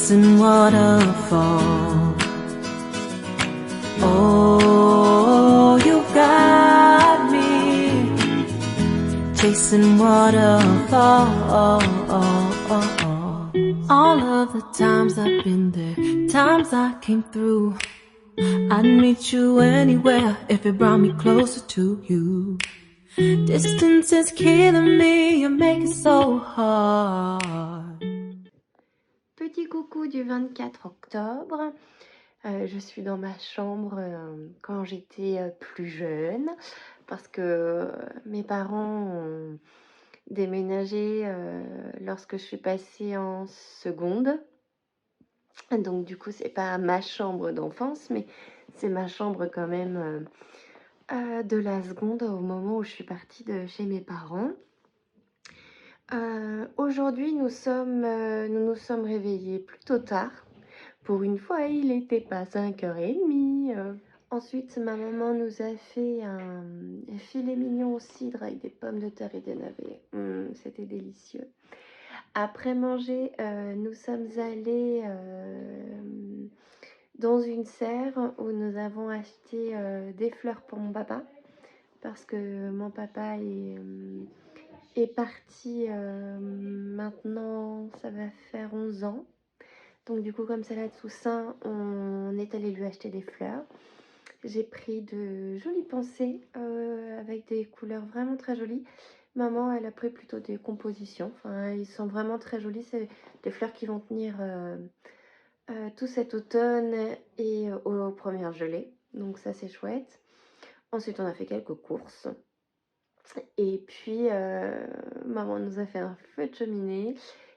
chasing waterfall. Oh, you got me chasing waterfall. All of the times I've been there, times I came through, I'd meet you anywhere if it brought me closer to you. Distance is killing me, you make it so hard. Petit coucou du 24 octobre. Je suis dans ma chambre quand j'étais plus jeune parce que mes parents ont déménagé lorsque je suis passée en seconde. Donc du coup, c'est pas ma chambre d'enfance, mais c'est ma chambre quand même de la seconde au moment où je suis partie de chez mes parents. Aujourd'hui, nous nous sommes réveillés plutôt tard. Pour une fois, il n'était pas 5h30. Ensuite, ma maman nous a fait un filet mignon au cidre avec des pommes de terre et des navets. C'était délicieux. Après manger, nous sommes allés dans une serre où nous avons acheté des fleurs pour mon papa. Parce que mon papa est parti maintenant, ça va faire 11 ans. Donc du coup, comme c'est la Toussaint, on est allé lui acheter des fleurs. J'ai pris de jolies pensées avec des couleurs vraiment très jolies. Maman, elle a pris plutôt des compositions. Enfin, ils sont vraiment très jolis. C'est des fleurs qui vont tenir tout cet automne et aux premières gelées. Donc ça, c'est chouette. Ensuite, on a fait quelques courses. Et puis, maman nous a fait un feu de cheminée.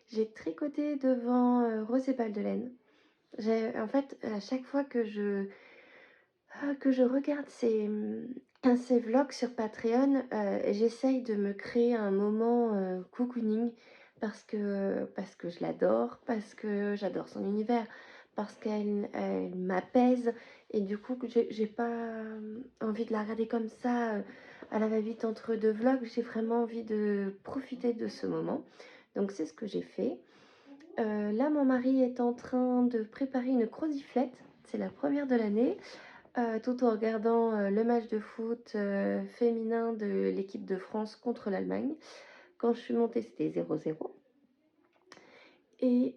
J'ai tricoté devant Rose et Balles de laine. En fait, à chaque fois que je regarde ces vlogs sur Patreon, j'essaye de me créer un moment cocooning parce que je l'adore, parce que j'adore son univers, parce qu'elle m'apaise et du coup j'ai pas envie de la regarder comme ça à la va-vite entre deux vlogs. J'ai vraiment envie de profiter de ce moment, donc c'est ce que j'ai fait. Là, mon mari est en train de préparer une croziflette, c'est la première de l'année, tout en regardant le match de foot féminin de l'équipe de France contre l'Allemagne. Quand je suis montée, c'était 0-0. Et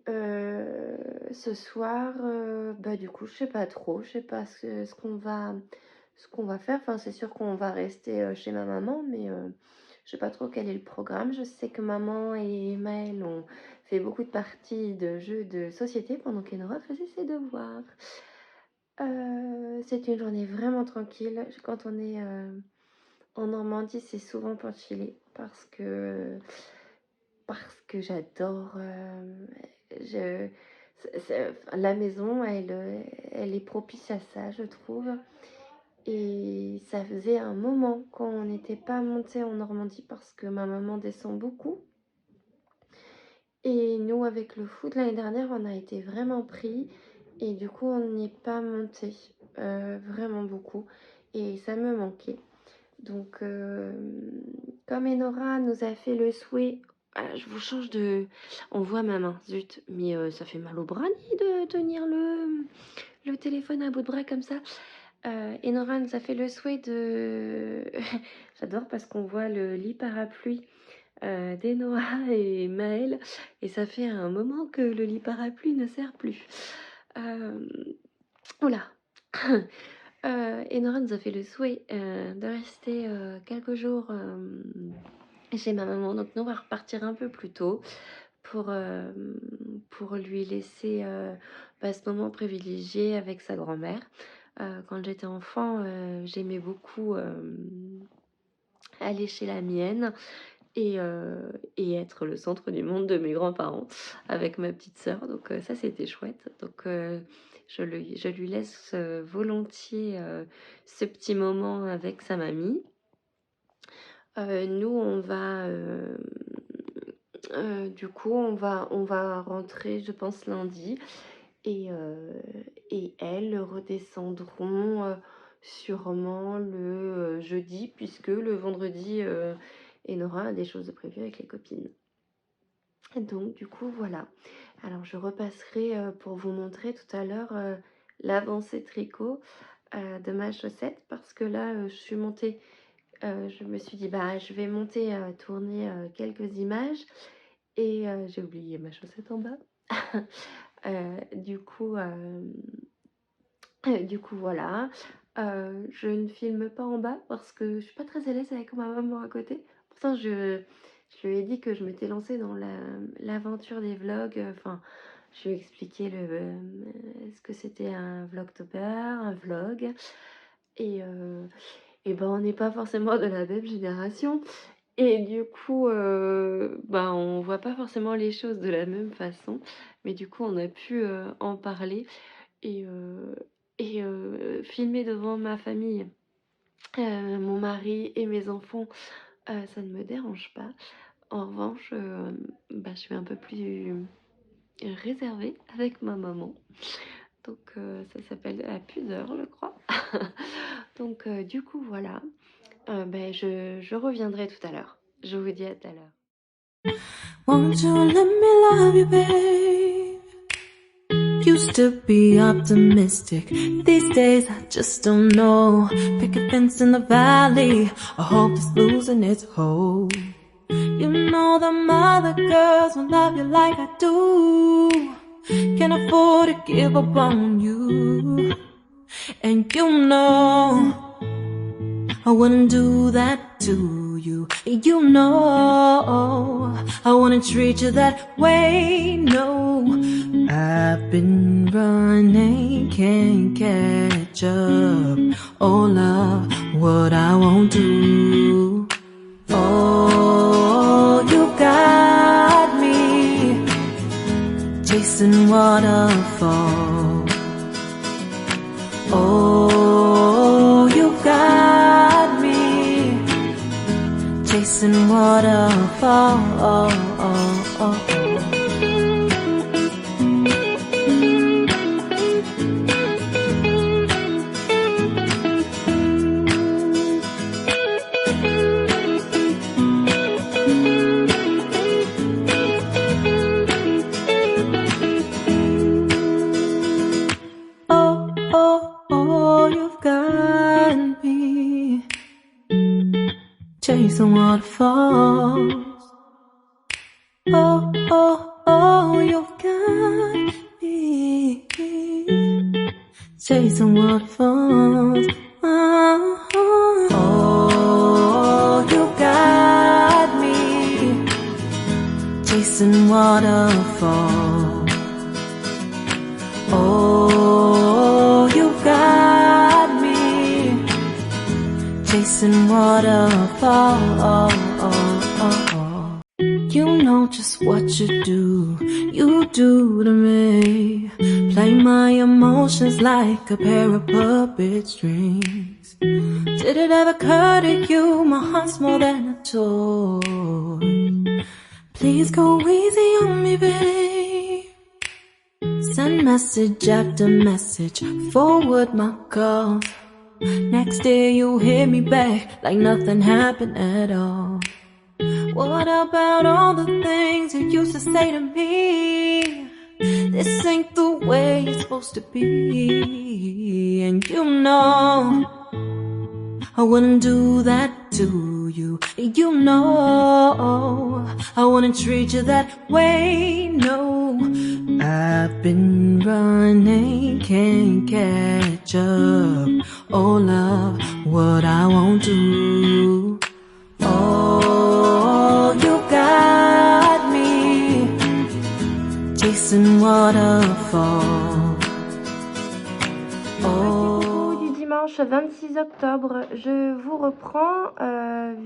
ce soir, du coup, je sais pas trop, je sais pas ce qu'on va faire. Enfin, c'est sûr qu'on va rester chez ma maman, mais je sais pas trop quel est le programme. Je sais que maman et Maëlle ont fait beaucoup de parties de jeux de société pendant qu'Enora faisait ses devoirs. C'est une journée vraiment tranquille. Quand on est en Normandie, c'est souvent pour chiller parce que j'adore. La maison, elle est propice à ça, je trouve. Et ça faisait un moment qu'on n'était pas monté en Normandie parce que ma maman descend beaucoup. Et nous, avec le foot l'année dernière, on a été vraiment pris. Et du coup, on n'y est pas monté vraiment beaucoup. Et ça me manquait. Donc, comme Enora nous a fait le souhait... Ah, je vous change de... On voit ma main, zut. Mais ça fait mal au bras de tenir le téléphone à bout de bras comme ça. Enora nous a fait le souhait de... J'adore parce qu'on voit le lit parapluie d'Enoa et Maëlle. Et ça fait un moment que le lit parapluie ne sert plus. Oula. Enora nous a fait le souhait de rester quelques jours chez ma maman. Donc nous, on va repartir un peu plus tôt pour lui laisser ce moment privilégié avec sa grand-mère. Quand j'étais enfant, j'aimais beaucoup aller chez la mienne et être le centre du monde de mes grands-parents avec ma petite sœur. Donc ça, c'était chouette. Donc je lui laisse volontiers ce petit moment avec sa mamie. Nous, on va... du coup, on va rentrer, je pense, lundi. Et elles redescendront sûrement le jeudi, puisque le vendredi, Enora a des choses de prévues avec les copines. Donc du coup voilà. Alors je repasserai pour vous montrer tout à l'heure l'avancée tricot de ma chaussette, parce que là je suis montée, je me suis dit bah je vais monter tourner quelques images, et j'ai oublié ma chaussette en bas. Du coup voilà, je ne filme pas en bas parce que je suis pas très à l'aise avec ma maman à côté. Pourtant je lui ai dit que je m'étais lancée dans l'aventure des vlogs, enfin je lui ai expliqué ce que c'était un vlogtober, un vlog, et ben on n'est pas forcément de la même génération, et du coup ben on voit pas forcément les choses de la même façon, mais du coup on a pu en parler, et filmer devant ma famille, mon mari et mes enfants, ça ne me dérange pas. En revanche, bah, je suis un peu plus réservée avec ma maman. Donc ça s'appelle la pudeur, je crois. Donc du coup, voilà. Ben, je reviendrai tout à l'heure. Je vous dis à tout à l'heure. Won't you let me love you, babe? Used to be optimistic. These days I just don't know. Pick a fence in the valley. I hope it's losing its hold. You know them other girls won't love you like I do. Can't afford to give up on you. And you know I wouldn't do that to you. You know I wouldn't treat you that way. No, I've been running, can't catch up. Oh love, what I won't do. Oh, you got me chasing waterfalls. Oh, you got me chasing waterfalls. You've got me chasing waterfalls. You've got me chasing waterfalls. You got me chasing waterfalls. Oh, you got me chasing waterfalls. You know just what you do to me. Play my emotions like a pair of puppet strings. Did it ever occur to you my heart's more than a toy? Please go easy on me, babe. Send message after message, forward my calls. Next day you hit me back like nothing happened at all. What about all the things you used to say to me? This ain't the way it's supposed to be. And you know I wouldn't do that to you. You know I wouldn't treat you that way. No, I've been running, can't catch up. Oh love, what I won't do. Oh, you got me chasing waterfalls. Oh. Du dimanche 26 octobre, je vous reprends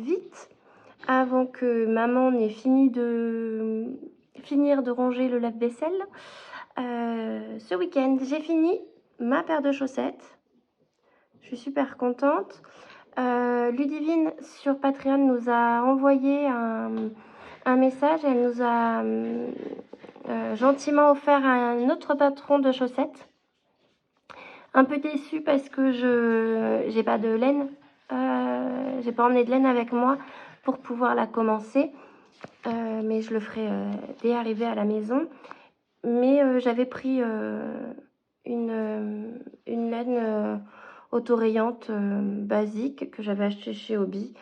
vite avant que maman n'ait finir de ranger le lave-vaisselle. Ce week-end, j'ai fini ma paire de chaussettes. Je suis super contente. Ludivine sur Patreon nous a envoyé un message. Elle nous a gentiment offert un autre patron de chaussettes. Un peu déçue parce que j'ai pas de laine. J'ai pas emmené de laine avec moi pour pouvoir la commencer. mais je le ferai dès arrivé à la maison. Mais j'avais pris une laine autorayante basique que j'avais achetée chez Hobby.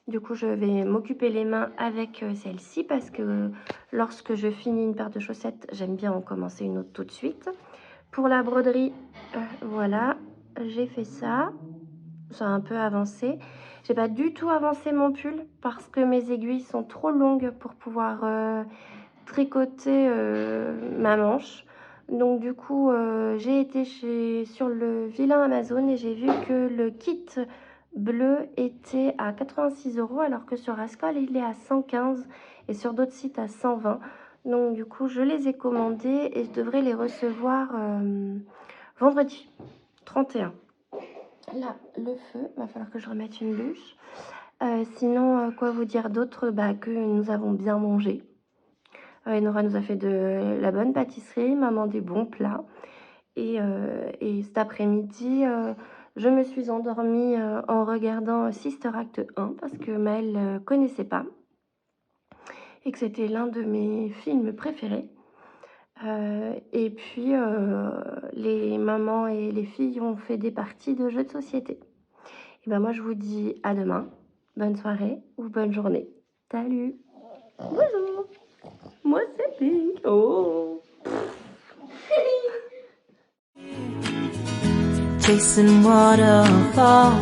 Du coup, je vais m'occuper les mains avec celle-ci parce que lorsque je finis une paire de chaussettes, j'aime bien en commencer une autre tout de suite. Pour la broderie, voilà, j'ai fait ça. Ça a un peu avancé. J'ai pas du tout avancé mon pull parce que mes aiguilles sont trop longues pour pouvoir tricoter ma manche. Donc du coup, j'ai été sur le vilain Amazon et j'ai vu que le kit bleu était à 86 € alors que sur Ascol il est à 115 et sur d'autres sites à 120. Donc du coup, je les ai commandés et je devrais les recevoir vendredi 31. Là, le feu, va falloir que je remette une bûche. Sinon, quoi vous dire d'autre? Que nous avons bien mangé. Nora nous a fait de la bonne pâtisserie, maman des bons plats. Et cet après-midi, je me suis endormie en regardant Sister Act 1 parce que Maëlle ne connaissait pas et que c'était l'un de mes films préférés. Et puis, les mamans et les filles ont fait des parties de jeux de société. Et ben moi, je vous dis à demain. Bonne soirée ou bonne journée. Salut. Bonjour. Moi, c'est Pink. Oh. Chasing waterfall.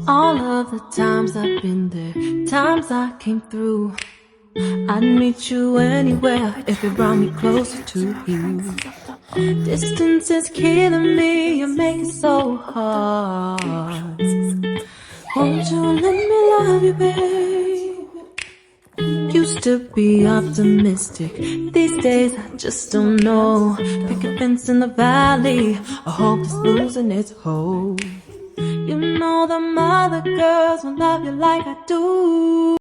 All of the times I've been there, times I came through. I'd meet you anywhere if it brought me closer to you. Distance is killing me, you make it so hard. Won't you let me love you, babe? Used to be optimistic, these days I just don't know. Pick a fence in the valley, I hope it's losing its hold. You know the other girls will love you like I do.